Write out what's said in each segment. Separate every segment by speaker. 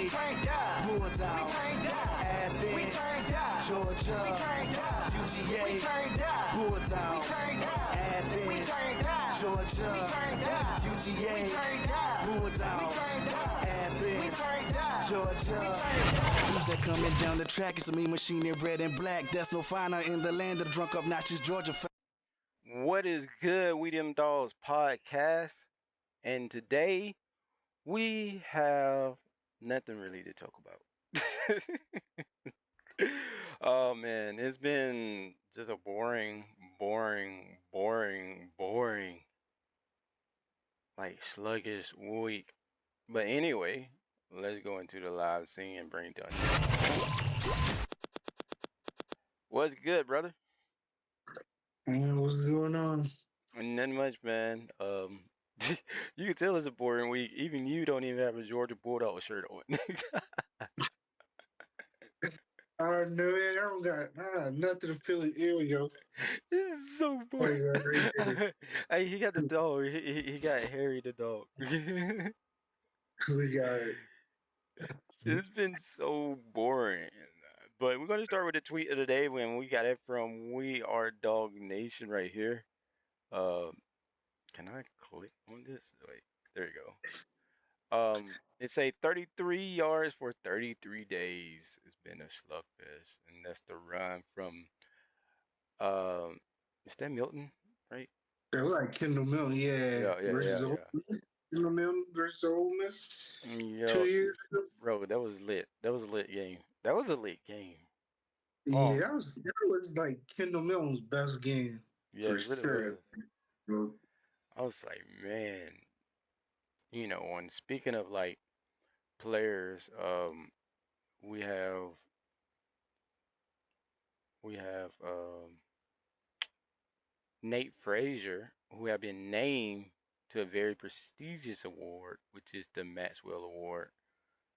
Speaker 1: turned up.
Speaker 2: Bulldogs,
Speaker 1: We turned up.
Speaker 2: Athens,
Speaker 1: We turned up.
Speaker 2: Georgia,
Speaker 1: We turned up.
Speaker 2: UGA,
Speaker 1: We turned up.
Speaker 2: Bulldogs,
Speaker 1: We turned up.
Speaker 2: Athens,
Speaker 1: We turned up.
Speaker 2: Georgia,
Speaker 1: We turned up.
Speaker 2: UGA,
Speaker 1: We turned up.
Speaker 2: Bulldogs,
Speaker 1: We turned up.
Speaker 2: Athens,
Speaker 1: We turned up.
Speaker 2: Georgia.
Speaker 1: We turned up.
Speaker 2: Music coming down the track, it's a mean machine in red and black. There's no finer in the land of the drunk obnoxious Georgia.
Speaker 3: What is good, We Them Dolls podcast? And today we have nothing really to talk about. Oh man, it's been just a boring, like sluggish week. But anyway, let's go into the live scene and bring it down. What's good, brother?
Speaker 4: Man, what's going on?
Speaker 3: Nothing much, man. You can tell it's a boring week. Even you don't even have a Georgia Bulldog shirt on.
Speaker 4: I don't know, man. I have nothing to feel it. Here we go.
Speaker 3: This is so boring. Hey, he got the dog. He got Harry the dog.
Speaker 4: We got it.
Speaker 3: It's been so boring. But we're going to start with the tweet of the day when we got it from We Are Dog Nation right here. Can I click on this? Wait, there you go. It say 33 yards for 33 days. It's been a slugfest, and that's the run from is that Milton, right?
Speaker 4: That was like Kendall Milton,
Speaker 3: Yeah.
Speaker 4: versus Ole Miss. Kendall Milton versus Ole Miss.
Speaker 3: Yeah.
Speaker 4: 2 years ago.
Speaker 3: Bro, that was lit. That was a lit game. That was a lit game.
Speaker 4: Yeah, that was like Kendall Milton's best game.
Speaker 3: Yeah,
Speaker 4: for
Speaker 3: it really
Speaker 4: sure.
Speaker 3: was. I was like, man, and speaking of like players, we have Nate Frazier, who have been named to a very prestigious award, which is the Maxwell Award.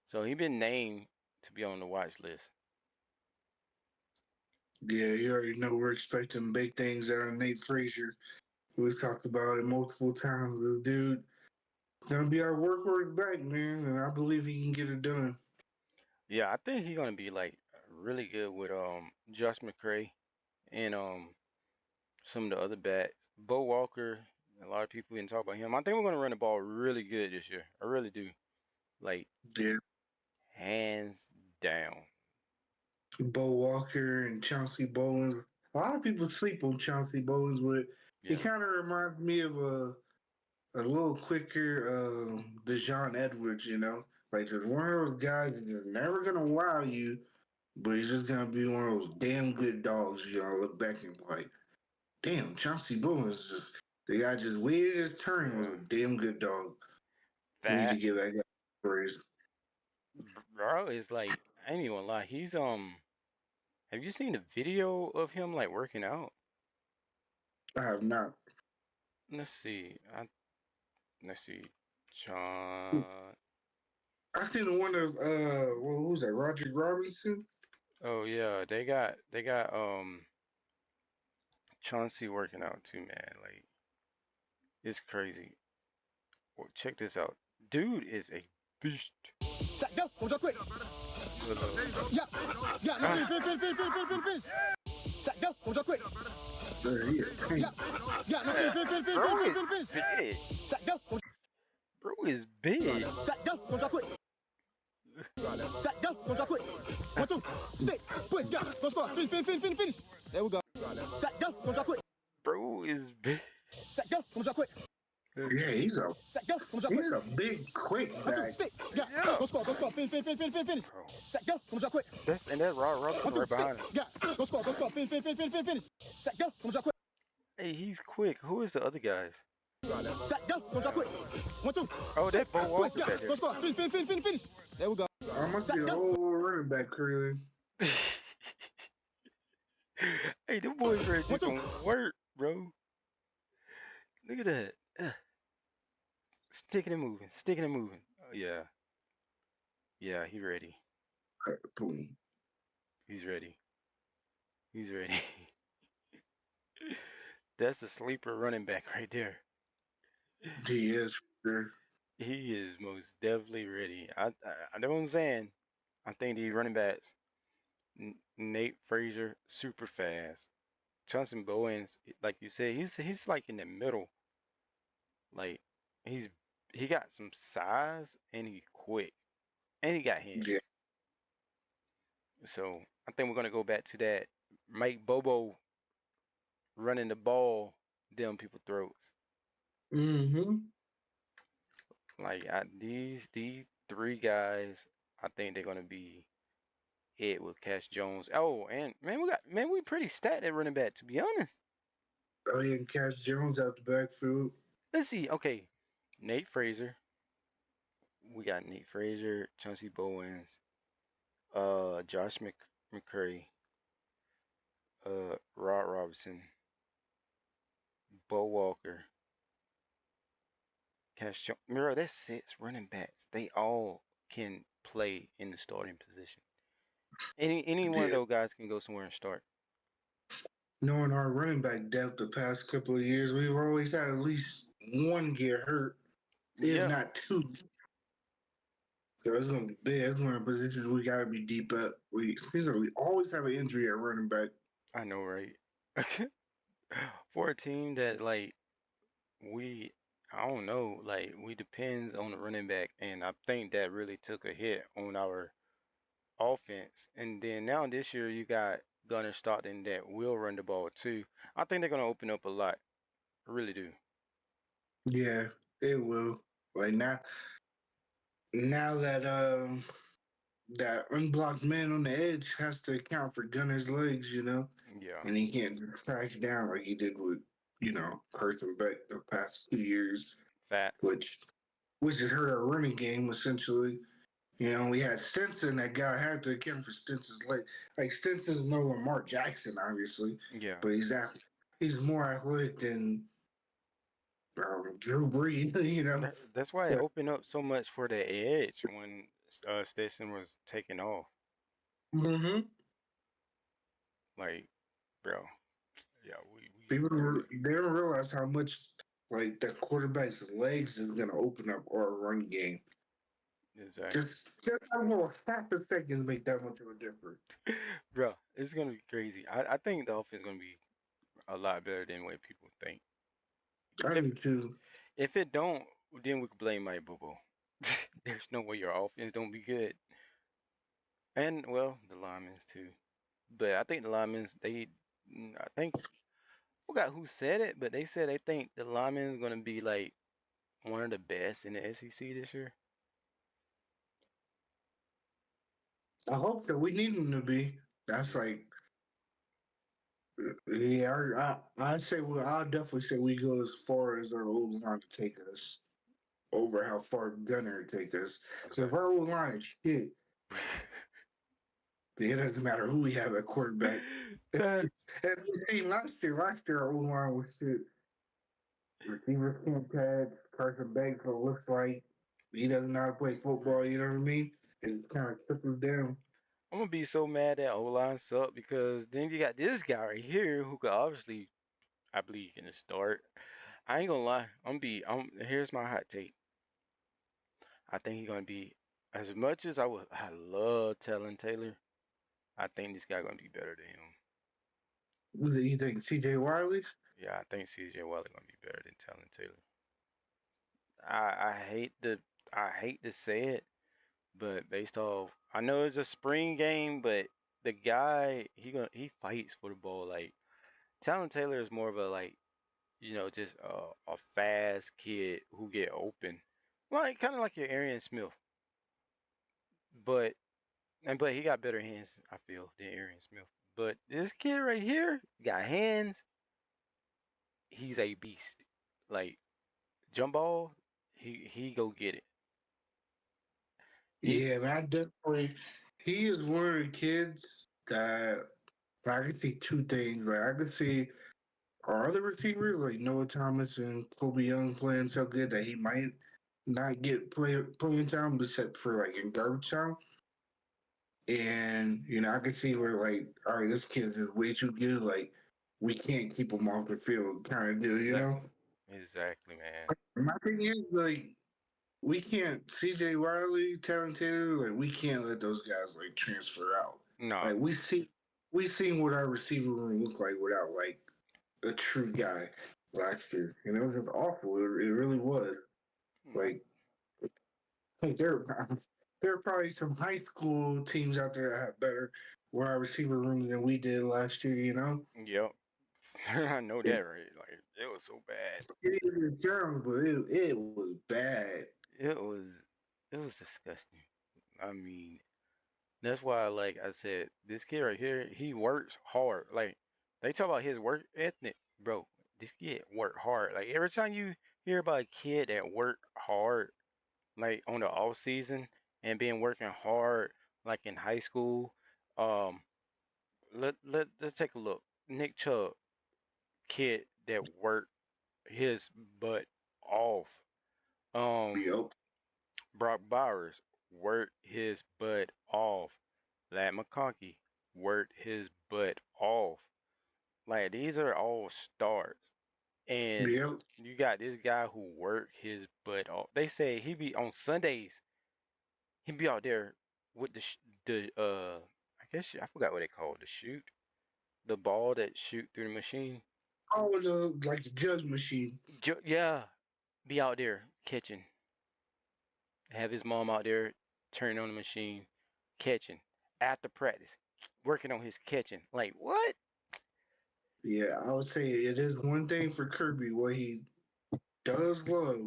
Speaker 3: So he been named to be on the watch list.
Speaker 4: Yeah, you already know we're expecting big things out of Nate Frazier. We've talked about it multiple times. This dude gonna be our workhorse back, man, and I believe he can get it done.
Speaker 3: Yeah, I think he's gonna be like really good with Josh McCray and some of the other backs. Bo Walker, a lot of people didn't talk about him. I think we're gonna run the ball really good this year. I really do. Like,
Speaker 4: Yeah.
Speaker 3: hands down.
Speaker 4: Bo Walker and Chauncey Bowens. A lot of people sleep on Chauncey Bowens, but he kind of reminds me of a little quicker Dejon Edwards, Like there's one of those guys that's never gonna wow you, but he's just gonna be one of those damn good dogs, look back and be like, damn, Chauncey Bowens the guy just waited his turn was a damn good dog. We need to give that guy praise.
Speaker 3: Bro, is like, I ain't even gonna lie, he's have you seen the video of him like working out?
Speaker 4: I have not.
Speaker 3: Let's see. John.
Speaker 4: I seen the one of who's that? Roger Robinson.
Speaker 3: Oh yeah, they got Chauncey working out too, man. Like, it's crazy. Well, check this out. Dude is a beast.
Speaker 5: Go, go quick. Yeah, no, finish. Go, go quick. Yeah, no, finish. Go.
Speaker 3: Bro is big.
Speaker 5: Go, go quick. Go, go quick. 1, 2, stick, push, go score. Finish. There we go. Go, go quick.
Speaker 3: Bro is big.
Speaker 5: Go, go quick.
Speaker 4: Yeah, he's a big, quick guy.
Speaker 5: Yeah. Go score. Finish. Go, quick.
Speaker 3: That's Rod Robinson right behind him.
Speaker 5: Yeah, go score. Finish. Go, quick.
Speaker 3: Hey, he's quick. Who is the other guys?
Speaker 5: Go, quick. 1, 2.
Speaker 3: Oh, that Bo Walker back there.
Speaker 5: Go score. Finish. There we go.
Speaker 4: I must be a whole running back career.
Speaker 3: Hey, them boys ready to do some work, bro. Look at that. Sticking and moving. Oh, yeah. Yeah, he ready.
Speaker 4: Boom.
Speaker 3: He's ready. That's the sleeper running back right there.
Speaker 4: He is, sure.
Speaker 3: He is most definitely ready. I know what I'm saying. I think the running backs, Nate Frazier, super fast. Johnson Bowens, like you said, he's like in the middle. Like he's he got some size and he quick and he got hands.
Speaker 4: Yeah.
Speaker 3: So I think we're gonna go back to that Mike Bobo running the ball down people's throats.
Speaker 4: Mm-hmm.
Speaker 3: Like these three guys, I think they're gonna be it with Cash Jones. Oh, and we pretty stacked at running back to be honest.
Speaker 4: Oh, yeah, and Cash Jones out the backfield.
Speaker 3: Let's see. Okay, Nate Frazier. We got Nate Frazier, Chauncey Bowens, Josh McCurry, Rod Robinson, Bo Walker, Cash Jones. Mirror, that's 6 running backs. They all can play in the starting position. Any one of
Speaker 4: Yeah.
Speaker 3: those guys can go somewhere and start.
Speaker 4: Knowing our running back depth the past couple of years, we've always had at least one get hurt, if
Speaker 3: Yeah,
Speaker 4: not two. So it's gonna be big. It's one of the positions we gotta be deep at. We always have an injury at running back.
Speaker 3: I know, right? For a team that like we, I don't know, like we depends on the running back, and I think that really took a hit on our offense. And then now this year you got Gunnar Stockton that will run the ball too. I think they're gonna open up a lot. I really do.
Speaker 4: Yeah, it will. Like now that unblocked man on the edge has to account for Gunner's legs,
Speaker 3: Yeah,
Speaker 4: and he can't just crash down like he did with Carson Beck the past 2 years,
Speaker 3: facts.
Speaker 4: which has hurt our running game essentially. We had Stinson. That guy had to account for Stinson's leg. Like Stinson's no Lamar Jackson, obviously,
Speaker 3: Yeah,
Speaker 4: but he's more athletic than Drew Brees.
Speaker 3: that's why it opened up so much for the edge when Stetson was taking off.
Speaker 4: Mm-hmm.
Speaker 3: Like, bro, yeah,
Speaker 4: They don't realize how much like that quarterback's legs is gonna open up our run game.
Speaker 3: exactly.
Speaker 4: Just a little half a second make that much of a difference.
Speaker 3: Bro, it's gonna be crazy. I think the offense is gonna be a lot better than what people think.
Speaker 4: I
Speaker 3: If
Speaker 4: do too.
Speaker 3: if it don't, then we can blame Mike Bobo. There's no way your offense don't be good. And well, the linemen too. But I think the linemen I think forgot who said it, but they said they think the linemen is gonna be like one of the best in the SEC this year.
Speaker 4: I hope that we need him to be. That's like, yeah. I say, well, I'll definitely say we go as far as our old line to take us over how far Gunner take us. Because
Speaker 3: Exactly.
Speaker 4: our old line is shit. It doesn't matter who we have at quarterback.
Speaker 3: That's
Speaker 4: As we seen last year, our old line was shit. Receivers can't catch. Carson Banks looks like he doesn't know how to play football. You know what I mean? It kind of trickles down.
Speaker 3: I'm gonna be so mad that O line suck because then you got this guy right here who could obviously, I believe, he can start. I ain't gonna lie. Here's my hot take. I think he's gonna be as much as I love Talon Taylor. I think this guy gonna be better than him.
Speaker 4: What do you think, C.J. Wiley?
Speaker 3: Yeah, I think CJ Waller gonna be better than Talon Taylor. I hate to say it, but based off I know it's a spring game, but the guy he fights for the ball. Like Talon Taylor is more of a like just a fast kid who get open, like kind of like your Arian Smith, but but he got better hands I feel than Arian Smith. But this kid right here got hands. He's a beast. Like jump ball, he go get it. He
Speaker 4: Yeah, man, I definitely. He is one of the kids that I could see two things. Right, I could see our other receivers like Noah Thomas and Kobe Young playing so good that he might not get playing time, except for like in garbage time. And I could see where like, all right, this kid is way too good. Like, we can't keep him off the field, kind of deal.
Speaker 3: exactly, exactly, man.
Speaker 4: My thing is like we can't CJ Wiley, Talon Taylor, like we can't let those guys like transfer out.
Speaker 3: No.
Speaker 4: Like we seen what our receiver room looks like without like a true guy last year, and it was just awful. It really was. Like, there are probably some high school teams out there that have better wide receiver rooms than we did last year. You know,
Speaker 3: Yep. I know that, right? Like, it was so bad.
Speaker 4: it was terrible, but it was bad.
Speaker 3: It was it was disgusting. I mean, that's why, like I said, this kid right here, he works hard. Like, they talk about his work ethic, bro. This kid work hard. Like, every time you hear about a kid that work hard, like on the off season and been working hard, like in high school, um, let's take a look. Nick Chubb, kid that worked his butt off. Um,
Speaker 4: Yep.
Speaker 3: Brock Bowers worked his butt off. Lad McConkey worked his butt off. Like, these are all stars. And
Speaker 4: Yep.
Speaker 3: you got this guy who worked his butt off. They say he be on Sundays. He be out there with the I guess I forgot what they call it, the shoot, the ball that shoot through the machine.
Speaker 4: Oh, like the judge machine.
Speaker 3: Yeah, be out there catching. Have his mom out there turning on the machine, catching after practice, working on his catching. Like, what?
Speaker 4: Yeah, I would say it is one thing for Kirby. What he does love,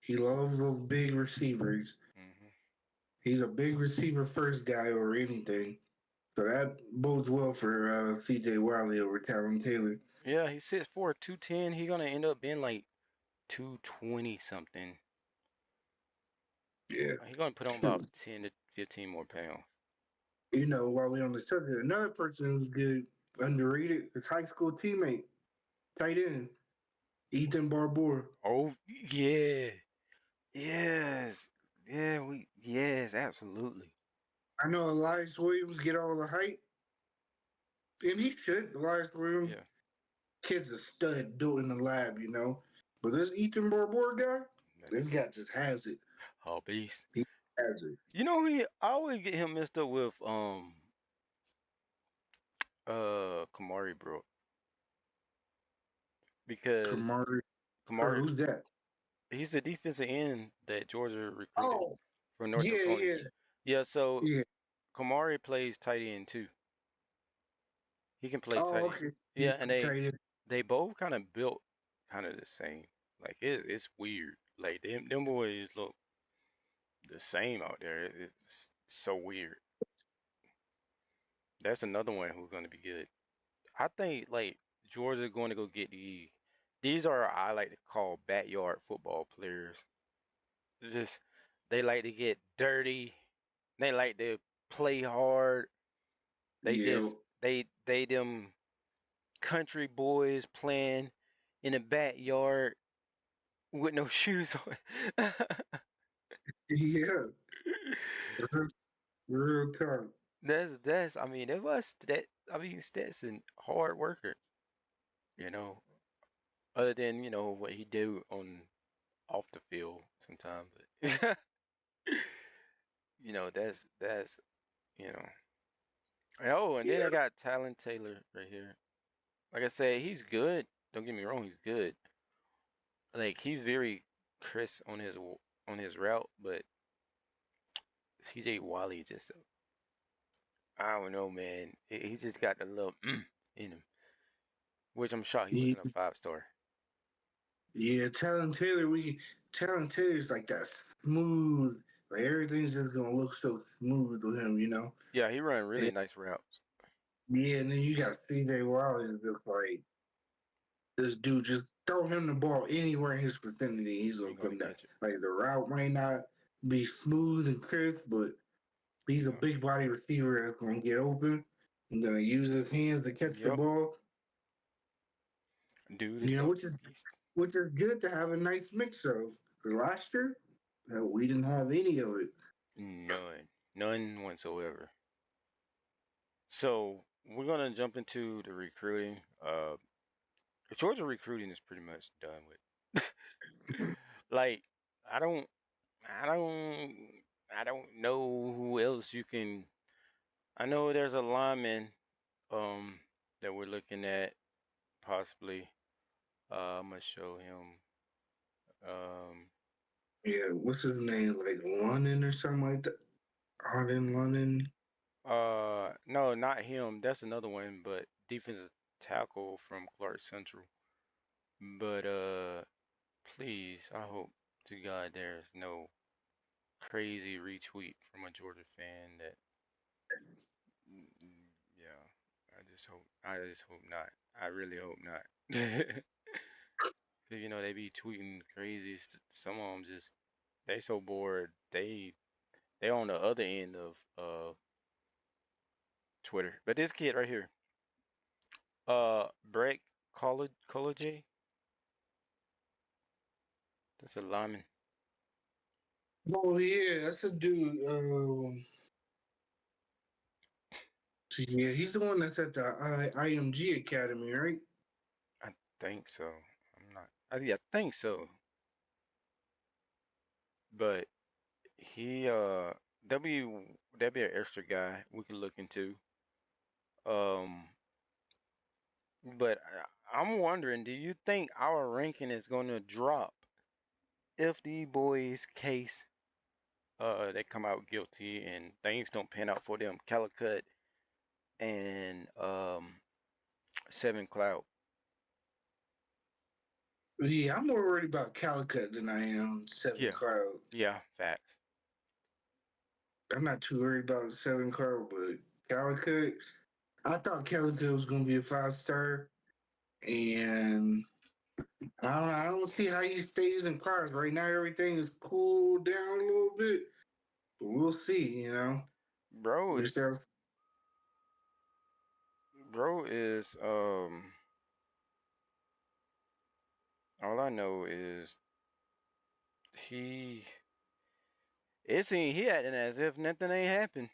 Speaker 4: he loves those big receivers.
Speaker 3: Hmm.
Speaker 4: He's a big receiver first guy over anything. So that bodes well for CJ Wiley over Talon Taylor.
Speaker 3: Yeah, he 6'4", 210. He gonna end up being like 220 something.
Speaker 4: Yeah.
Speaker 3: He gonna put on about 10 to 15 more pounds.
Speaker 4: You know, while we on the subject, another person who's good, underrated, his high school teammate, tight end, Ethan Barbour.
Speaker 3: Oh yeah, yes, yes, absolutely.
Speaker 4: I know Elias Williams get all the hype, and he should. Elias Williams,
Speaker 3: Yeah,
Speaker 4: kid's a stud built in the lab, you know. But this Ethan Barbour guy, this guy just has it.
Speaker 3: oh beast.
Speaker 4: He has it.
Speaker 3: You know, I always get him mixed up with Kamari Brooks because
Speaker 4: Kamari.
Speaker 3: Kamari,
Speaker 4: Who's that?
Speaker 3: he's the defensive end that Georgia recruited
Speaker 4: Oh,
Speaker 3: from North
Speaker 4: yeah,
Speaker 3: Dakota.
Speaker 4: yeah.
Speaker 3: Yeah, so
Speaker 4: Yeah.
Speaker 3: Kamari plays tight end too. He can play
Speaker 4: Oh,
Speaker 3: tight end.
Speaker 4: okay.
Speaker 3: Yeah, and
Speaker 4: Tight end.
Speaker 3: they both kind of built kind of the same. Like, it's weird. Like, them boys look the same out there. It's so weird. That's another one who's going to be good. I think like Georgia going to go get these are I like to call backyard football players. It's just they like to get dirty. They like to play hard. They
Speaker 4: Yeah.
Speaker 3: just they them country boys playing in the backyard with no shoes on.
Speaker 4: Yeah. Real talk.
Speaker 3: That's I mean it was that I mean Stetson hard worker, you know. Other than, what he do on off the field sometimes, but that's you know. Oh, and then
Speaker 4: Yeah.
Speaker 3: I got Talon Taylor right here. Like I said, he's good. Don't get me wrong, he's good. Like, he's very crisp on his route, but CJ Wiley just I don't know, man. He just got the little in him, which I'm shocked he
Speaker 4: Yeah.
Speaker 3: wasn't a 5-star.
Speaker 4: Yeah, Talon Taylor's like that smooth. Like everything's just gonna look so smooth with him, you know.
Speaker 3: Yeah, he run really
Speaker 4: And,
Speaker 3: nice routes.
Speaker 4: yeah, and then you got CJ Wiley is just like this dude. Just throw him the ball anywhere in his vicinity, he's gonna
Speaker 3: He gonna
Speaker 4: come down.
Speaker 3: catch it.
Speaker 4: Like the route might not be smooth and crisp, but he's a
Speaker 3: Yeah.
Speaker 4: big body receiver that's gonna get open and gonna use his hands to catch the
Speaker 3: Yep.
Speaker 4: ball.
Speaker 3: Dude is
Speaker 4: You know,
Speaker 3: a
Speaker 4: which is
Speaker 3: beast.
Speaker 4: good to have a nice mix of. For last year, we didn't have any of it.
Speaker 3: None whatsoever. So we're gonna jump into the recruiting. Georgia recruiting is pretty much done with. Like, I don't. I don't I don't know who else you can. I know there's a lineman um that we're looking at possibly. I'm gonna show him. Um,
Speaker 4: Yeah, what's his name? Like London or something like that. Arden London.
Speaker 3: no, not him. That's another one, but defensive tackle from Clark Central. But please, I hope to God there's no crazy retweet from a Georgia fan that. Yeah, I just hope not. I really hope not. Cause they be tweeting crazy. Some of them just they so bored. They on the other end of Twitter. But this kid right here, Brett College, that's a lineman.
Speaker 4: Oh yeah, that's a dude. So yeah, he's the one that's at the IMG Academy, right?
Speaker 3: I think so. I'm not. I think so. But he that'd be an extra guy we could look into. Um, but I'm wondering, do you think our ranking is going to drop if the boys' case they come out guilty and things don't pan out for them? Calicut and Seven Cloud.
Speaker 4: Yeah, I'm more worried about Calicut than I am Seven
Speaker 3: Yeah,
Speaker 4: Cloud.
Speaker 3: yeah, facts.
Speaker 4: I'm not too worried about Seven Cloud, but Calicut. I thought Calicut was gonna be a 5-star, and I don't see how he stays in class. Right now, everything is cooled down a little bit, but we'll see.
Speaker 3: Bro
Speaker 4: We
Speaker 3: is
Speaker 4: start.
Speaker 3: bro is all I know is he it seemed he acting as if nothing ain't happened.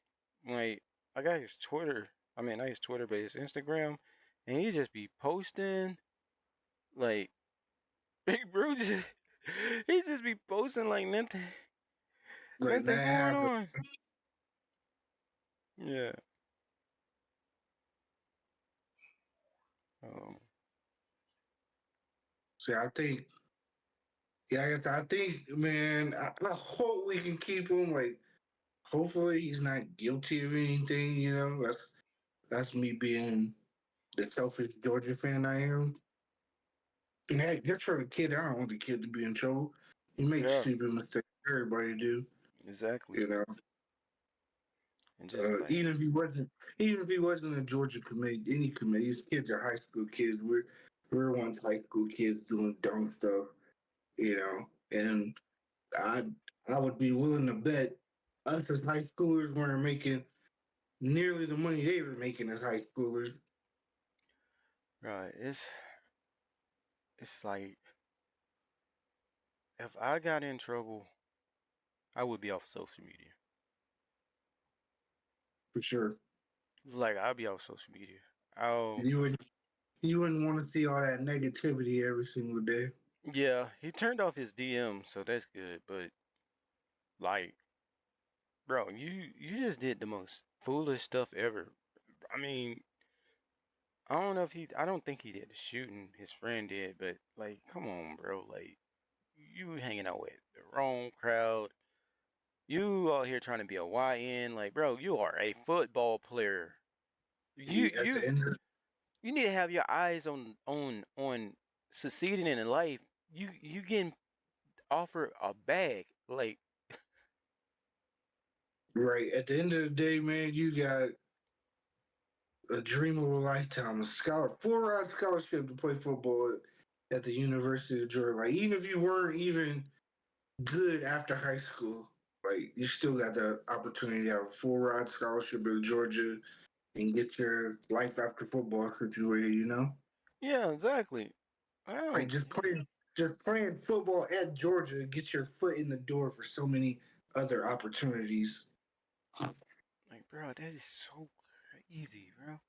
Speaker 3: Like I got his Twitter. I mean not his Twitter, but his Instagram, and he just be posting like big bro just he just be posting like
Speaker 4: Like
Speaker 3: nothing
Speaker 4: that
Speaker 3: going
Speaker 4: happened.
Speaker 3: on. Yeah. Um,
Speaker 4: See, I think, yeah, I think, man, I hope we can keep him. Like, hopefully, he's not guilty of anything. That's me being the selfish Georgia fan I am. And hey, just for the kid, I don't want the kid to be in trouble. He makes
Speaker 3: yeah,
Speaker 4: stupid mistakes. Everybody do.
Speaker 3: exactly.
Speaker 4: You know,
Speaker 3: And just like
Speaker 4: even if he wasn't a Georgia committee, any committee, these kids are high school kids. We're once high school kids doing dumb stuff. And I I would be willing to bet us as high schoolers weren't making nearly the money they were making as high schoolers.
Speaker 3: right, it's like if I got in trouble, I would be off social media.
Speaker 4: For sure.
Speaker 3: Like I'd be off social media. Oh,
Speaker 4: You wouldn't want to see all that negativity every single day.
Speaker 3: yeah, he turned off his DM, so that's good. But like, bro, you just did the most foolish stuff ever. I mean, I don't think he did the shooting. His friend did, but like, come on, bro. Like, you hanging out with the wrong crowd. You out here trying to be a YN. Like, bro, you are a football player. You
Speaker 4: At the
Speaker 3: you
Speaker 4: end of
Speaker 3: you need to have your eyes on succeeding in life. You getting offered a bag. Like,
Speaker 4: right, at the end of the day, man, you got a dream of a lifetime, a full ride scholarship to play football at the University of Georgia. Like, even if you weren't even good after high school, like, you still got the opportunity to have a full ride scholarship at Georgia and get your life after football situated.
Speaker 3: yeah, exactly. I
Speaker 4: Like,
Speaker 3: don't
Speaker 4: just playing football at Georgia gets your foot in the door for so many other opportunities.
Speaker 3: like, bro. That is so crazy, bro.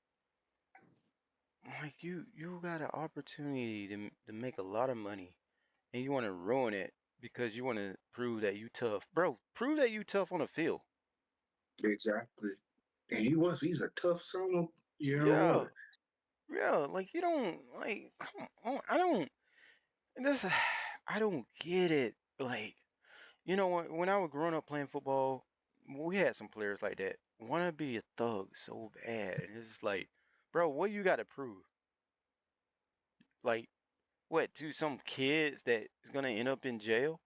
Speaker 3: Like, you got an opportunity to make a lot of money, and you want to ruin it because you want to prove that you tough, bro. Prove that you tough on the field.
Speaker 4: Exactly. And he's a tough son of, you know
Speaker 3: Yeah,
Speaker 4: what?
Speaker 3: yeah. Like you don't like. Come on, I don't. This, I don't get it. Like you know, when I was growing up playing football, we had some players like that. Want to be a thug so bad, and it's just like, bro, what you got to prove? Like, what to some kids that is gonna end up in jail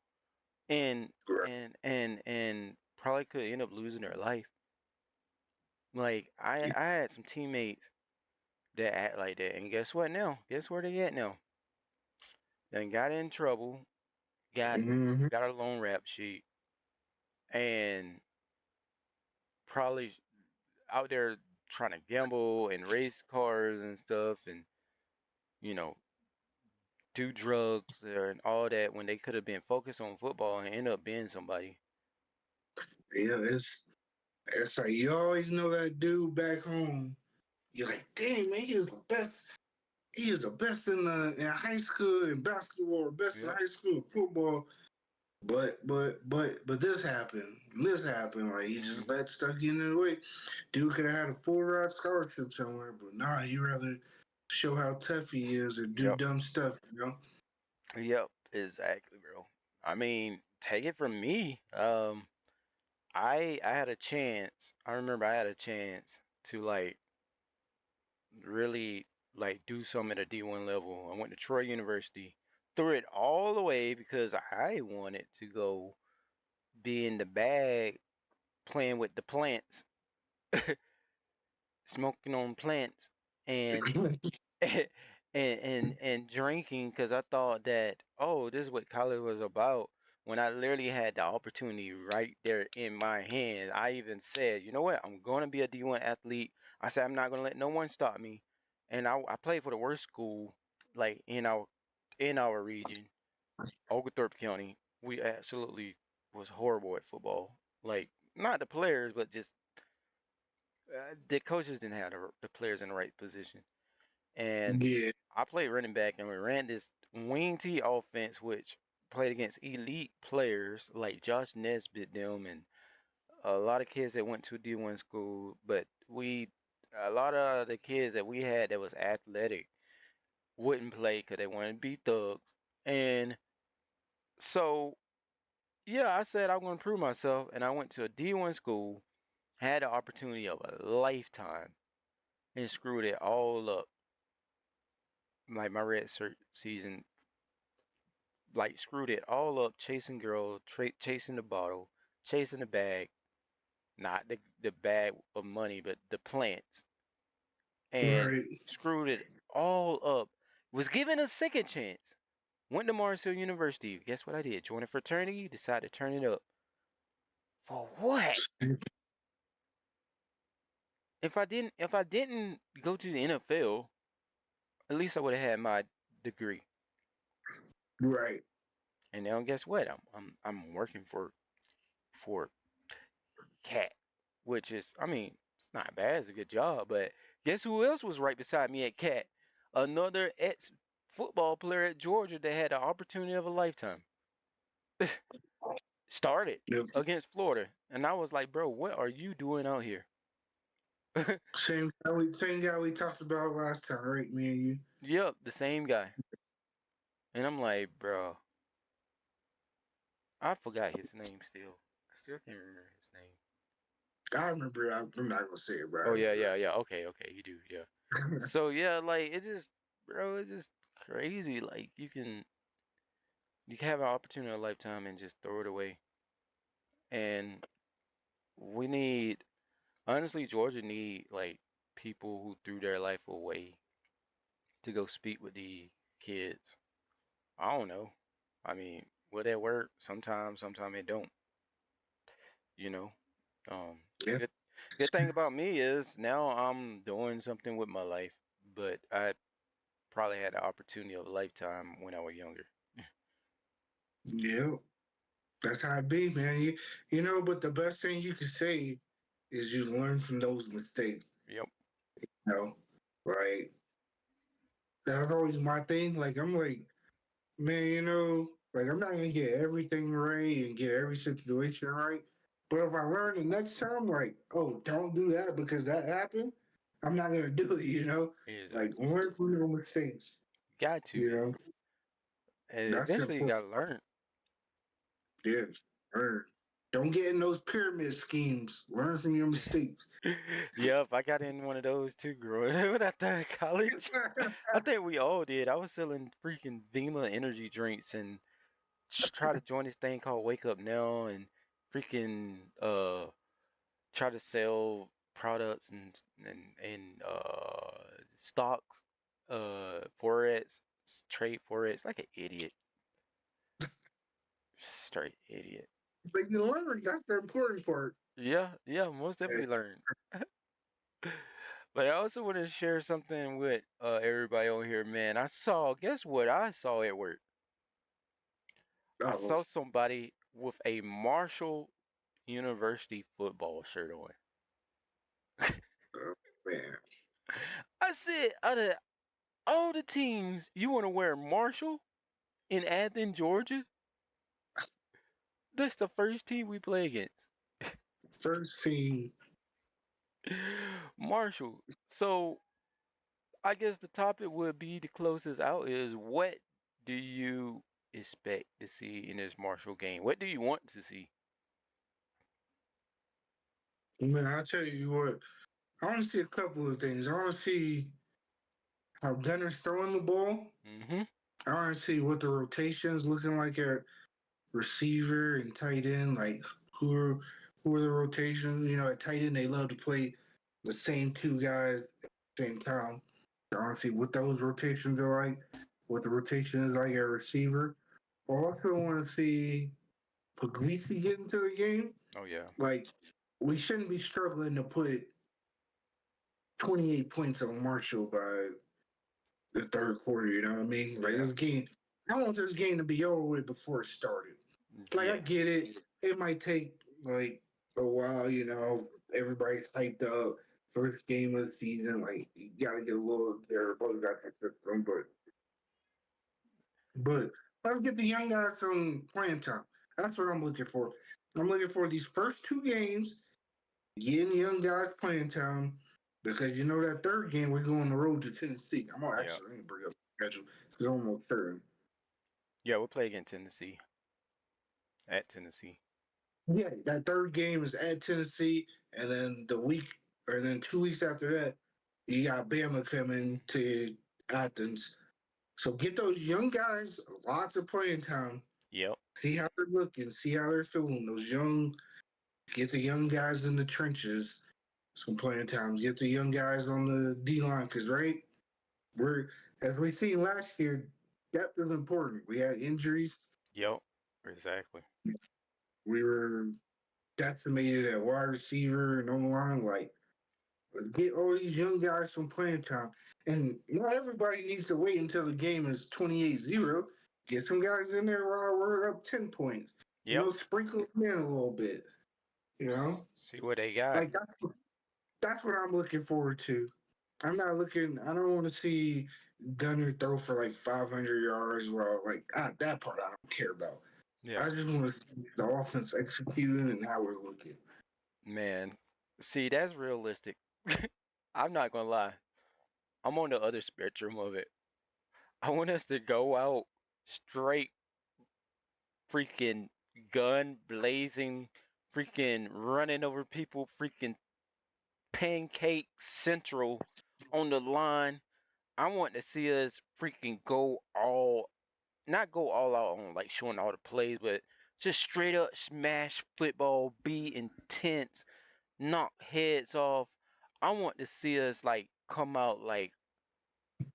Speaker 3: and
Speaker 4: Right.
Speaker 3: and probably could end up losing their life. Like, I had some teammates that act like that, and guess what? Now, guess where they at now? Then got in trouble, got
Speaker 4: Mm-hmm.
Speaker 3: got a loan rap sheet, and probably out there trying to gamble and race cars and stuff and you know do drugs and all that when they could have been focused on football and end up being somebody.
Speaker 4: Yeah, it's like you always know that dude back home. You're like, dang man, he was the best. He is the best in high school in basketball, best in
Speaker 3: Yep.
Speaker 4: high school in football. But this happened. This happened. Like he
Speaker 3: Hmm.
Speaker 4: just let stuff get in the way. Dude could have had a full ride scholarship somewhere, but nah, he rather show how tough he is or do
Speaker 3: Yep.
Speaker 4: dumb stuff, you know?
Speaker 3: Yep. Exactly, bro. I mean, take it from me. I had a chance. I remember I had a chance to like really like do something at a D1 level. I went to Troy University, threw it all away because I wanted to go be in the bag playing with the plants, smoking on plants, and and drinking because I thought that this is what college was about. When I literally had the opportunity right there in my hand, I even said, you know what, I'm gonna be a D1 athlete. I said I'm not gonna let no one stop me, and I played for the worst school like in our region, Oglethorpe County. We absolutely was horrible at football. Like not the players, but just the coaches didn't have the players in the right position. And
Speaker 4: Yeah.
Speaker 3: I played running back, and we ran this wing T offense, which played against elite players like Josh Nesbitt, them, and a lot of kids that went to D1 school. But a lot of the kids that we had that was athletic wouldn't play because they wanted to be thugs. And so, yeah, I said I'm going to prove myself, and I went to a D1 school, had the opportunity of a lifetime, and screwed it all up. Like my red season like screwed it all up chasing girls, chasing the bottle, chasing the bag, not the bag of money, but the plants, and
Speaker 4: Right.
Speaker 3: screwed it all up. Was given a second chance. Went to Mars Hill University. Guess what I did? Joined a fraternity. Decided to turn it up. For what? If I didn't go to the NFL, at least I would have had my degree.
Speaker 4: Right.
Speaker 3: And now guess what? I'm working for Cat, which is, I mean, it's not bad. It's a good job. But guess who else was right beside me at Cat? Another ex football player at Georgia that had the opportunity of a lifetime. Started
Speaker 4: Yep.
Speaker 3: against Florida. And I was like, bro, what are you doing out here?
Speaker 4: Same guy we talked about last time, right, me and you?
Speaker 3: Yep, the same guy. And I'm like, bro, I forgot his name still. I still can't remember his name.
Speaker 4: I remember. I'm not gonna say it, bro.
Speaker 3: Oh, yeah, yeah, yeah. Okay, okay, you do, yeah. So, yeah, like, bro, it's just crazy. Like, you can have an opportunity in a lifetime and just throw it away. And we need, honestly, Georgia need like people who threw their life away to go speak with the kids. I don't know. I mean, will that work? Sometimes it don't. You know. Um,
Speaker 4: Yeah.
Speaker 3: good thing about me is now I'm doing something with my life, but I probably had the opportunity of a lifetime when I was younger.
Speaker 4: Yeah. That's how it be, man. You know, but the best thing you can say is you learn from those mistakes.
Speaker 3: Yep.
Speaker 4: You know, like that's always my thing. Like I'm like, man, Like I'm not gonna get everything right and get every situation right. But if I learn the next time, like, oh, don't do that because that happened, I'm not gonna do it. Like
Speaker 3: Exactly.
Speaker 4: learn from your mistakes.
Speaker 3: Got to,
Speaker 4: You
Speaker 3: man.
Speaker 4: know,
Speaker 3: And
Speaker 4: that's
Speaker 3: eventually you
Speaker 4: important.
Speaker 3: gotta learn.
Speaker 4: Yes, learn. Don't get in those pyramid schemes. Learn from your mistakes.
Speaker 3: Yep, I got in one of those too growing up after college. I think we all did. I was selling freaking Vima energy drinks and try to join this thing called Wake Up Now and freaking try to sell products and stocks, forex, trade forex like an idiot, straight idiot.
Speaker 4: But you learn. That's the important part.
Speaker 3: Yeah, yeah, most
Speaker 4: Eh,
Speaker 3: definitely learned. But I also want to share something with everybody on here, man. Guess what I saw at work? I
Speaker 4: Oh
Speaker 3: saw somebody with a Marshall University football shirt on.
Speaker 4: man,
Speaker 3: I said, out of all the teams, you want to wear Marshall in Athens, Georgia? That's the first team we play against.
Speaker 4: first team.
Speaker 3: Marshall. So I guess the topic would be to close this out is what do you expect to see in this Marshall game? What do you want to see?
Speaker 4: Man, I'll tell you what. I want to see a couple of things. I want to see how Gunner's throwing the ball.
Speaker 3: Mm-hmm.
Speaker 4: I want to see what the rotation's looking like at receiver and tight end. Like who are the rotations? At tight end they love to play the same two guys at the same time. I want to see what those rotations are like, what the rotation is like at receiver. I also want to see Puglisi get into the game.
Speaker 3: Oh yeah.
Speaker 4: Like we shouldn't be struggling to put 28 points on Marshall by the third quarter. You know what I mean? Like
Speaker 3: Yeah.
Speaker 4: this game, I want this game to be over with before it started. Like I
Speaker 3: Yeah.
Speaker 4: get it. It might take like a while. Everybody's hyped up. First game of the season, like you gotta get a little. Everybody got that system, but let's get the young guys from playing time. That's what I'm looking for. I'm looking for these first two games, getting the young guys playing time, because that third game we're going on the road to Tennessee. I'm gonna
Speaker 3: Yeah.
Speaker 4: actually bring up the schedule because I'm almost certain.
Speaker 3: Yeah, we'll play against Tennessee. At Tennessee.
Speaker 4: Yeah, that third game is at Tennessee, and then or then 2 weeks after that, you got Bama coming to Athens. So get those young guys lots of playing time.
Speaker 3: Yep.
Speaker 4: See how they're looking. See how they're feeling. Get the young guys in the trenches some playing time. Get the young guys on the D line because we're as we seen last year, depth is important. We had injuries.
Speaker 3: Yep. Exactly.
Speaker 4: We were decimated at wide receiver and on the line. Like, get all these young guys some playing time. And not everybody needs to wait until the game is 28-0. Get some guys in there while we're up 10 points.
Speaker 3: Yep.
Speaker 4: Sprinkle them in a little bit.
Speaker 3: See what they got.
Speaker 4: Like that's what I'm looking forward to. I don't want to see Gunner throw for like 500 yards. Well, that part I don't care about.
Speaker 3: Yeah.
Speaker 4: I just want to see the offense executing and how we're looking.
Speaker 3: Man. See, that's realistic. I'm not gonna lie. I'm on the other spectrum of it. I want us to go out straight freaking gun blazing, freaking running over people, freaking pancake central on the line. I want to see us freaking not go all out on like showing all the plays, but just straight up smash football, be intense, knock heads off. I want to see us like come out like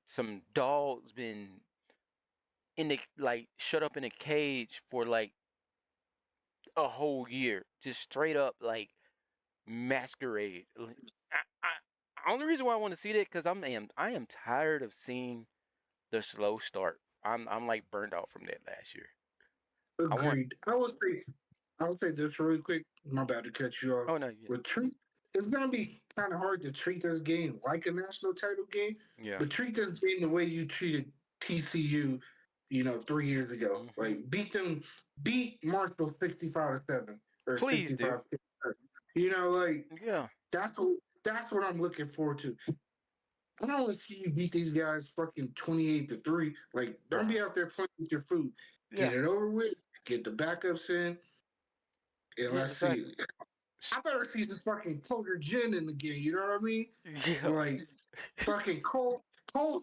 Speaker 3: some dogs been shut up in a cage for like a whole year, just straight up like masquerade. Only reason why I want to see that because I am tired of seeing the slow start. I'm like burned out from that last year.
Speaker 4: Agreed. I would say this really quick. My bad to cut you off.
Speaker 3: Oh no, yeah,
Speaker 4: With it's gonna be kind of hard to treat this game like a national title game,
Speaker 3: yeah,
Speaker 4: but treat this game the way you treated TCU 3 years ago.
Speaker 3: Mm-hmm.
Speaker 4: Like beat Marshall 65-7 or
Speaker 3: Please
Speaker 4: 65.
Speaker 3: do.
Speaker 4: Like
Speaker 3: Yeah.
Speaker 4: that's what I'm looking forward to. I don't want to see you beat these guys fucking 28-3. Like, don't be
Speaker 3: Bruh.
Speaker 4: out there playing with your food. Get
Speaker 3: Yeah.
Speaker 4: it over with. Get the backups in, and
Speaker 3: Yeah.
Speaker 4: let's see.
Speaker 3: Exactly.
Speaker 4: I better see some fucking Poker Gin in the game. You know what I mean?
Speaker 3: Yeah.
Speaker 4: Like fucking Cold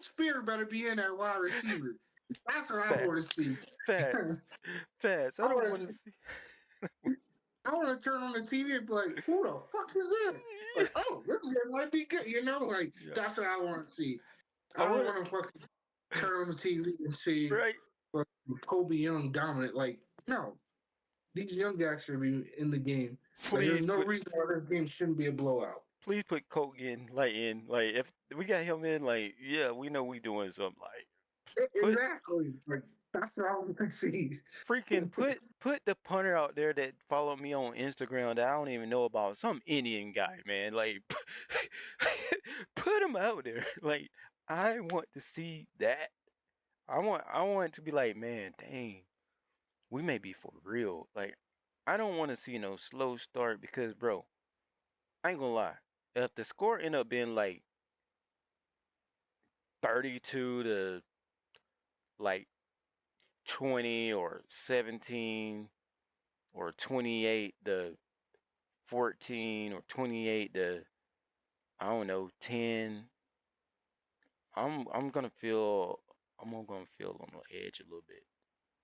Speaker 4: Spear better be in that wide receiver. That's what I want
Speaker 3: Facts.
Speaker 4: to see.
Speaker 3: Facts. Facts. I
Speaker 4: I
Speaker 3: don't
Speaker 4: want
Speaker 3: want to
Speaker 4: to.
Speaker 3: see.
Speaker 4: I want to turn on the TV and be like, "Who the fuck is that?" Like, oh, this guy might be good. Like
Speaker 3: Yeah.
Speaker 4: that's what I want to see.
Speaker 3: I
Speaker 4: I don't
Speaker 3: want
Speaker 4: want to fucking turn on the TV and see
Speaker 3: right.
Speaker 4: fucking Kobe Young dominant. Like, no, these young guys should be in the game. Like, there's
Speaker 3: Please
Speaker 4: no
Speaker 3: put
Speaker 4: reason why this game shouldn't be a blowout.
Speaker 3: Coke in. Like if we got him in, like yeah, we know we doing something. Like put
Speaker 4: Exactly. Like that's what I want to see.
Speaker 3: freaking put the punter out there that followed me on Instagram that I don't even know about, some Indian guy, man. Like put him out there. Like I want to see that. I want it to be like, man, dang, we may be for real. Like I don't want to see no slow start because, bro, I ain't gonna lie. If the score end up being like 32 to like 20 or 17 or 28 to 14 or 28 to, I don't know, 10, I'm gonna feel on the edge a little bit.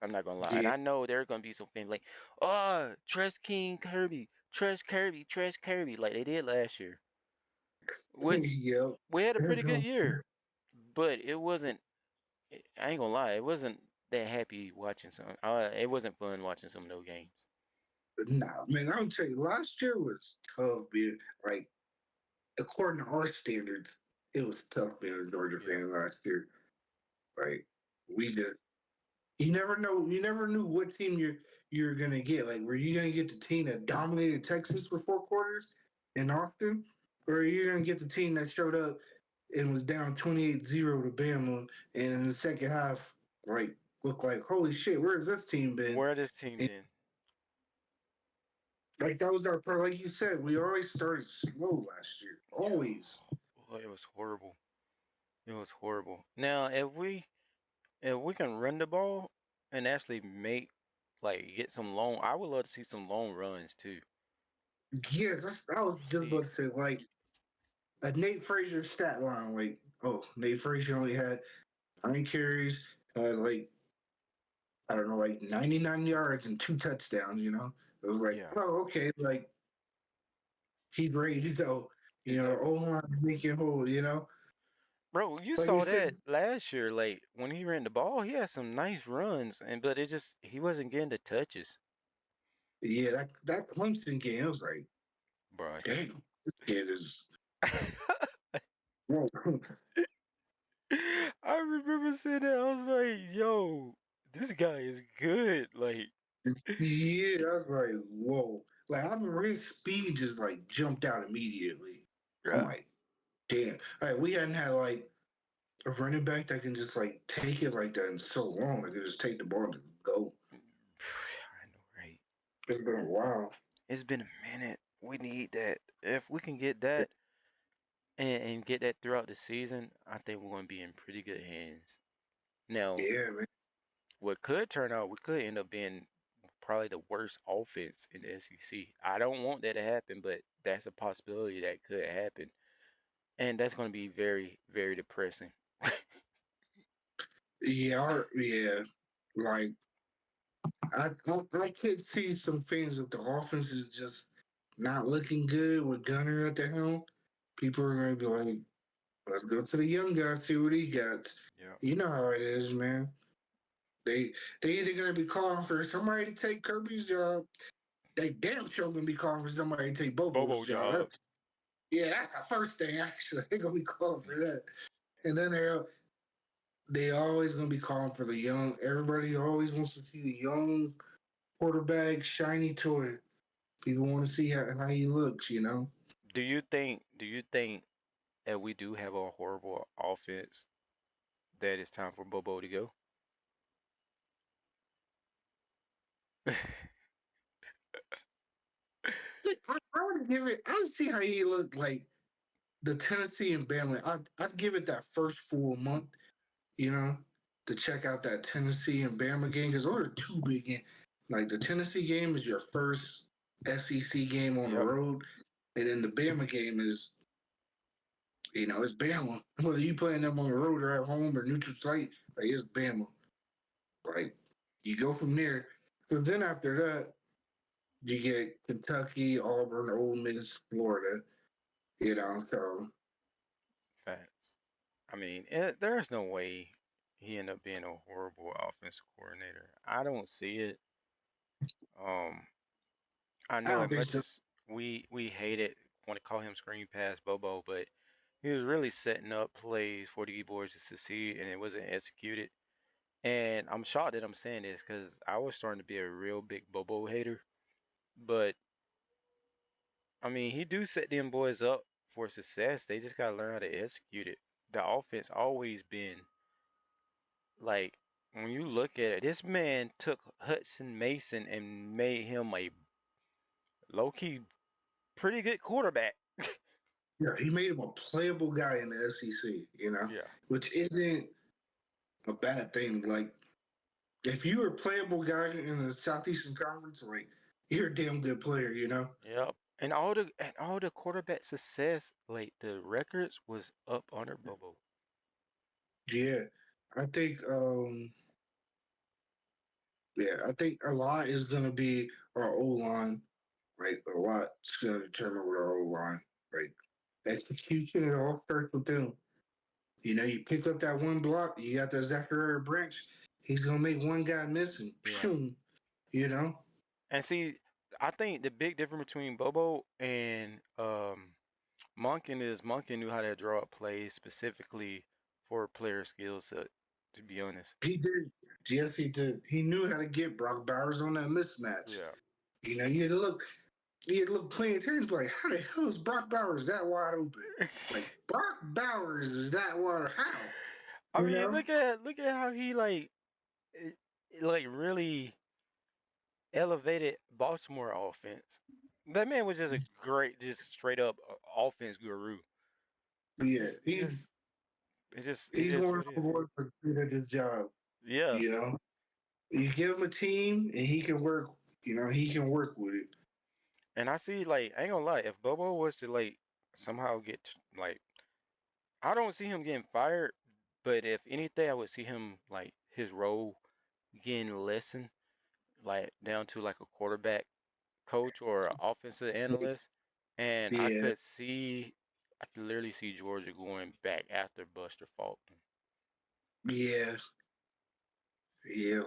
Speaker 3: I'm not gonna lie. And
Speaker 4: Yeah.
Speaker 3: I know there are gonna be some fans like, oh, trust King Kirby, trust Kirby, like they did last year. Which
Speaker 4: Yep.
Speaker 3: we had a pretty good year, but it wasn't. I ain't gonna lie, it wasn't that happy watching some. It wasn't fun watching some of those games.
Speaker 4: Nah, man, I'm tell you, last year was tough, man. Like, according to our standards, it was tough being a Georgia
Speaker 3: Yeah.
Speaker 4: fan last year. Like, we just you never know. You never knew what team you're gonna get. Like, were you gonna get the team that dominated Texas for 4 quarters in Austin, or are you gonna get the team that showed up and was down 28-0 to Bama, and in the second half, like, looked like, holy shit, where's this team been?
Speaker 3: Where this team
Speaker 4: And,
Speaker 3: been?
Speaker 4: like, that was our part. Like you said, we always started slow last year. Always.
Speaker 3: Oh, it was horrible. It was horrible. Now, if we can run the ball and actually get some long, I would love to see some long runs too.
Speaker 4: Yeah, I was just about to
Speaker 3: Jeez.
Speaker 4: say, like, a Nate Frazier stat line. Like, oh, Nate Frazier only had 9 carries, like, I don't know, like 99 yards and 2 touchdowns, It was like,
Speaker 3: Yeah.
Speaker 4: oh, okay, like, he's ready to go.
Speaker 3: Exactly.
Speaker 4: O-line make it whole.
Speaker 3: Bro, you
Speaker 4: Like
Speaker 3: saw
Speaker 4: you
Speaker 3: that
Speaker 4: said,
Speaker 3: last year. Like when he ran the ball, he had some nice runs, but he wasn't getting the touches.
Speaker 4: yeah, that Clemson game, I was like,
Speaker 3: Bro.
Speaker 4: damn, this kid is. Whoa.
Speaker 3: I remember saying that. I was like, yo, this guy is good. Like,
Speaker 4: Yeah, I was like, whoa. Like, I mean, his speed just like jumped out immediately. I'm
Speaker 3: yeah.
Speaker 4: like, damn. Like, we hadn't had like a running back that can just like take it like that in so long. Like, can just take the ball and go.
Speaker 3: I know, right?
Speaker 4: It's been a while.
Speaker 3: It's been a minute. We need that. If we can get that and get that throughout the season, I think we're going to be in pretty good hands. Now,
Speaker 4: Yeah, man.
Speaker 3: what could turn out, we could end up being probably the worst offense in the SEC. I don't want that to happen, but that's a possibility that could happen. And that's going to be very, very depressing.
Speaker 4: Yeah. Like, I could see some fans if the offense is just not looking good with Gunner at the helm. People are going to be like, let's go to the young guy, see what he got.
Speaker 3: Yeah.
Speaker 4: You know how it is, man. They either gonna be calling for somebody to take Kirby's job. They damn sure gonna be calling for somebody to take Bobo's
Speaker 3: Bobo
Speaker 4: job.
Speaker 3: job.
Speaker 4: Yeah, that's the first thing. Actually, they're gonna be calling for that, and then they always gonna be calling for the young. Everybody always wants to see the young quarterback, shiny toy. People want to see how he looks.
Speaker 3: Do you think that we do have a horrible offense that it's time for Bobo to go?
Speaker 4: I would give it. I would see how he looked like the Tennessee and Bama. I'd give it that first full month, you know, to check out that Tennessee and Bama game because those are two big games. Like the Tennessee game is your first SEC game on the
Speaker 3: Yep.
Speaker 4: road, and then the Bama game is, it's Bama. Whether you playing them on the road or at home or neutral site, like it's Bama. Like you go from there. So then after that, you get Kentucky, Auburn, Ole Miss, Florida. So
Speaker 3: Facts. I mean, there's no way he ended up being a horrible offensive coordinator. I don't see it. Um, I
Speaker 4: I
Speaker 3: know
Speaker 4: don't
Speaker 3: as
Speaker 4: think
Speaker 3: much
Speaker 4: so.
Speaker 3: as we hate it, want to call him screen pass Bobo, but he was really setting up plays for the boys to succeed, and it wasn't executed. And I'm shocked that I'm saying this because I was starting to be a real big Bobo hater. But I mean, he do set them boys up for success. They just gotta learn how to execute it. The offense always been like when you look at it, this man took Hudson Mason and made him a low key pretty good quarterback.
Speaker 4: Yeah, he made him a playable guy in the SEC,
Speaker 3: Yeah.
Speaker 4: which isn't a bad thing. Like, if you're a playable guy in the Southeastern Conference, like, you're a damn good player.
Speaker 3: Yep. And all the quarterback success, like the records was up under Bobo.
Speaker 4: Yeah. I think, I think a lot is going to be our O line. Like, a lot's going to determine with our O line. Like, execution, it all starts with them. You pick up that one block, you got that Zachariah Branch, he's going to make one guy missing.
Speaker 3: Yeah.
Speaker 4: You know?
Speaker 3: And see, I think the big difference between Bobo and Monken is Monken knew how to draw up plays specifically for player skill set, to be honest.
Speaker 4: He did. Yes, he did. He knew how to get Brock Bowers on that mismatch.
Speaker 3: Yeah.
Speaker 4: You had to look playing turns like, how the hell is Brock Bowers that wide open? Like Brock Bowers is that wide. How?
Speaker 3: I
Speaker 4: You
Speaker 3: mean,
Speaker 4: know?
Speaker 3: look at how he like really elevated Baltimore offense. That man was just a great, just straight up offense guru. It's
Speaker 4: Yeah,
Speaker 3: just, it's just, it's
Speaker 4: he's
Speaker 3: just
Speaker 4: one of
Speaker 3: what it
Speaker 4: the
Speaker 3: is.
Speaker 4: boys that's good at his job.
Speaker 3: Yeah.
Speaker 4: You know, you give him a team and he can work. He can work with it.
Speaker 3: And I see, like, I ain't gonna lie, if Bobo was to like somehow get like, I don't see him getting fired, but if anything, I would see him like his role getting lessened, like down to like a quarterback coach or an offensive analyst, and
Speaker 4: Yeah,
Speaker 3: I could literally see Georgia going back after Buster Fulton.
Speaker 4: yeah, yeah.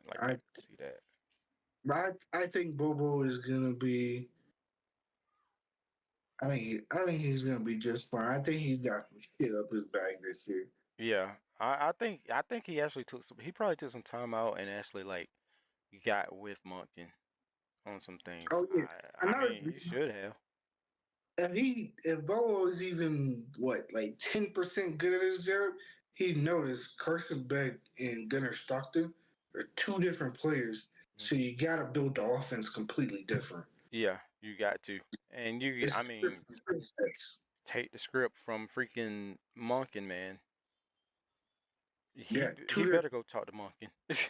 Speaker 3: Like I
Speaker 4: I
Speaker 3: could see that.
Speaker 4: I think Bobo is gonna be. I think he's gonna be just fine. I think he's got some shit up his bag this year.
Speaker 3: Yeah, I think he actually he probably took some time out and actually like got with Monken on some things.
Speaker 4: Oh yeah,
Speaker 3: I
Speaker 4: another.
Speaker 3: mean, he should have.
Speaker 4: If Bobo is even what like 10% good at his job, he noticed Carson Beck and Gunnar Stockton are two different players. So you got to build the offense completely different.
Speaker 3: Yeah, you got to. And I
Speaker 4: It's
Speaker 3: mean,
Speaker 4: different skill sets.
Speaker 3: take the script from freaking Monken, man.
Speaker 4: Yeah,
Speaker 3: He
Speaker 4: two different.
Speaker 3: better go talk to Monken.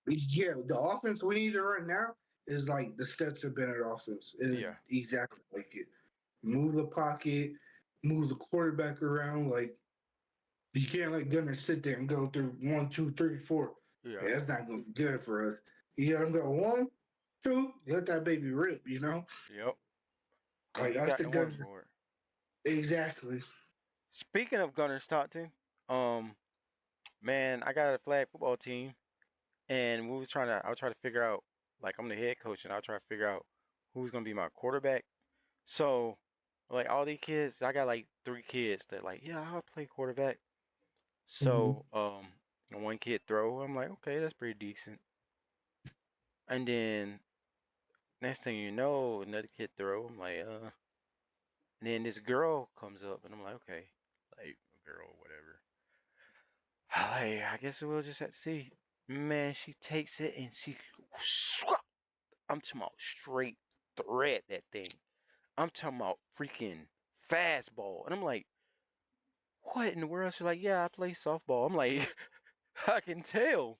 Speaker 4: Yeah, the offense we need to run now is like the Stetson Bennett offense. Is
Speaker 3: Yeah.
Speaker 4: exactly like it. Move the pocket, move the quarterback around. Like you can't let Gunner sit there and go through 1, 2, 3, 4.
Speaker 3: Yeah.
Speaker 4: Yeah, that's not going to be good for us. You got him go 1, 2, let that baby rip.
Speaker 3: Yep. And
Speaker 4: Like
Speaker 3: he
Speaker 4: that's
Speaker 3: got
Speaker 4: the
Speaker 3: the one
Speaker 4: Gunner.
Speaker 3: for it.
Speaker 4: Exactly.
Speaker 3: Speaking of Gunner Stockton, man, I got a flag football team, and I was trying to figure out, like, I'm the head coach, and I'll try to figure out who's gonna be my quarterback. So, like, all these kids, I got like 3 kids that like, yeah, I'll play quarterback.
Speaker 4: Mm-hmm.
Speaker 3: So, one kid throw, I'm like, okay, that's pretty decent. And then next thing you know, another kid throw, I'm like, and then this girl comes up, and I'm like, okay, like a girl, whatever. I guess we'll just have to see. Man, she takes it and I'm talking about straight thread that thing. I'm talking about freaking fastball. And I'm like, what in the world? She's like, yeah, I play softball. I'm like, I can tell.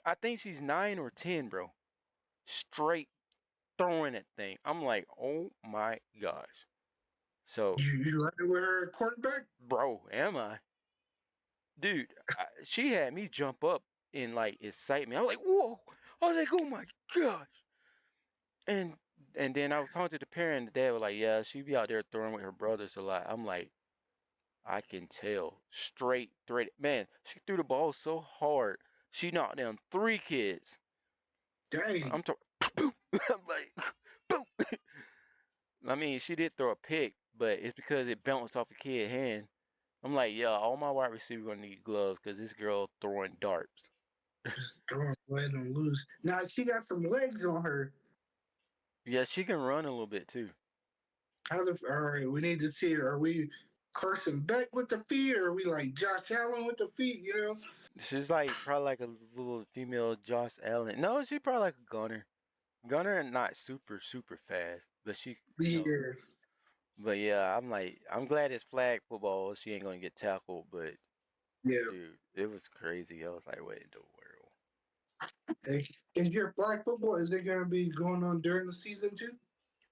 Speaker 3: I think she's 9 or 10, bro. Straight throwing that thing. I'm like, oh my gosh. So,
Speaker 4: you running with her quarterback?
Speaker 3: bro, am I? Dude, she had me jump up in like excitement. I was like, whoa. I was like, oh my gosh. And and then I was talking to the parent, the dad was like, yeah, she be out there throwing with her brothers a lot. I'm like, I can tell. Straight thread. Man, she threw the ball so hard. She knocked down 3 kids.
Speaker 4: Dang.
Speaker 3: I'm talking, I'm like, boom. I mean, she did throw a pick, but it's because it bounced off a kid's hand. I'm like, yeah, all my wide receivers gonna need gloves because this girl throwing darts.
Speaker 4: Just throwing away and lose. Now she got some legs on her.
Speaker 3: Yeah, she can run a little bit too.
Speaker 4: All right, we need to see. Are we Carson Beck with the feet, or are we like Josh Allen with the feet? You know?
Speaker 3: She's like probably like a little female Josh Allen. No, she probably like a gunner. Gunner and not super fast, but she, you know.
Speaker 4: Yeah.
Speaker 3: But yeah, I'm glad it's flag football. She ain't gonna get tackled, but
Speaker 4: Yeah.
Speaker 3: dude, it was crazy. I was like, what in the world?
Speaker 4: Hey, is your flag football? Is it gonna be going on during the season too?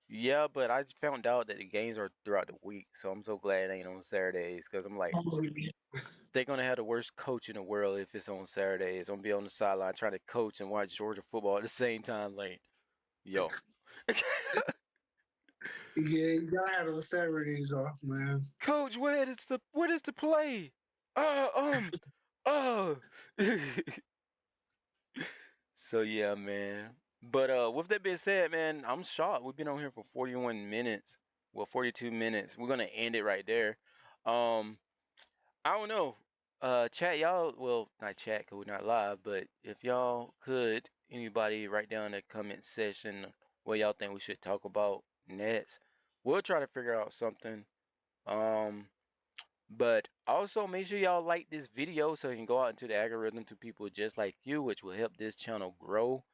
Speaker 3: Yeah, but I just found out that the games are throughout the week, so I'm so glad it ain't on Saturdays because I'm like,
Speaker 4: Oh, yeah.
Speaker 3: they're gonna have the worst coach in the world if it's on Saturdays. I'm gonna be on the sideline trying to coach and watch Georgia football at the same time. Like, yo,
Speaker 4: Yeah, you gotta have those Saturdays off, man.
Speaker 3: coach, what is the play? Oh. So yeah, man. But with that being said, man, I'm shocked. We've been on here for 41 minutes. Well, 42 minutes. We're gonna end it right there. Um, I don't know. Chat, y'all. Well, not chat, cause we're not live. But if y'all could, anybody, write down in the comment section what y'all think we should talk about next. We'll try to figure out something. Um, but also make sure y'all like this video so it can go out into the algorithm to people just like you, which will help this channel grow.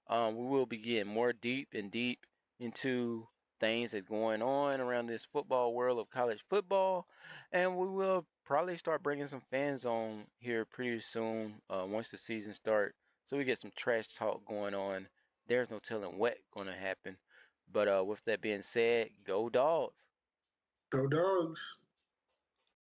Speaker 3: We will be getting more deep into things that's going on around this football world of college football, and we will probably start bringing some fans on here pretty soon once the season starts, so we get some trash talk going on. There's no telling what's gonna happen, but with that being said, go dogs.
Speaker 4: Go dogs.